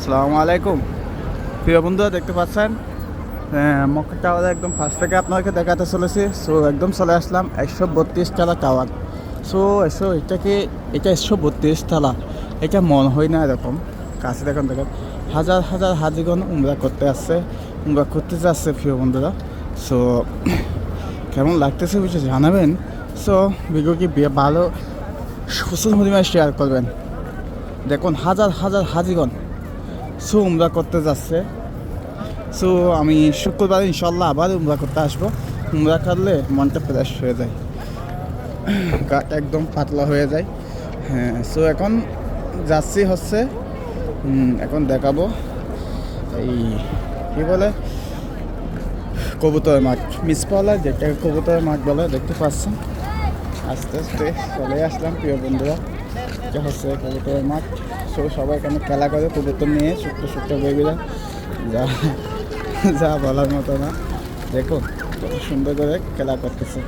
আসসালামু আলাইকুম প্রিয় বন্ধুরা, দেখতে পাচ্ছেন মক্কা টাওয়ার একদম ফার্স্ট থেকে আপনাকে দেখাতে চলেছি। সো একদম চলে আসলাম 132 তলা টাওয়ার। সো এটা 132 তলা, এটা মনে হয় না এরকম। কাছে দেখুন হাজার হাজার হাজিগণ উমরা করতে আসছে, উমরা করতে যাচ্ছে প্রিয় বন্ধুরা। সো কেমন লাগতেছে কিছু জানাবেন। সো ভিডিও কি ভালো প্রচুর পরিমাণে শেয়ার করবেন। দেখুন হাজার হাজার হাজিগণ সো উমরা করতে যাচ্ছে। সো আমি শুক্রবার ইনশাল্লাহ আবার উমরা করতে আসবো। উমরা করলে মনটা ফ্রেশ হয়ে যায়, গাটা একদম পাতলা হয়ে যায়। হ্যাঁ, সো এখন যাচ্ছি হচ্ছে এখন দেখাবো এই কী বলে কবুতরের মাঠ, মিসপালা যেটা কবুতরের মাঠ বলে, দেখতে পাচ্ছেন। আস্তে আস্তে চলে আসলাম প্রিয় বন্ধুরা, এটা হচ্ছে কবুতরের মাঠ। সো সবাই এখানে খেলা করে কবুতর নিয়ে, ছোট্ট ছোট্ট বেবিরা, যা যা বলার মতো না। দেখুন কত সুন্দর করে খেলা করতেছে।